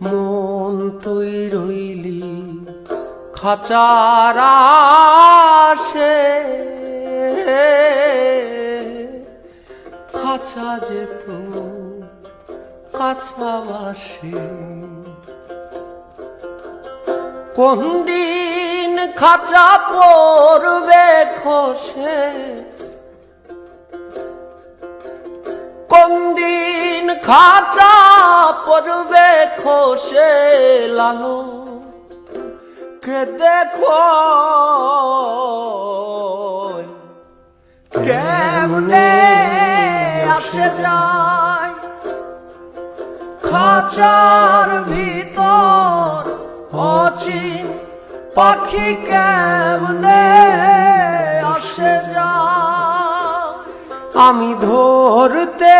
মন তুই রইলি খাঁচার আশে, খাঁচা যেত কাছাবাসে। কোন দিন খাঁচা পড়বে খসে, কোন দিন খাঁচা পড়বে খসে, লালো কে দেখো কেমনে আসে যায় খাঁচার ভিতর অচিন পাখি কেমনে আসে যায়। আমি ধরতে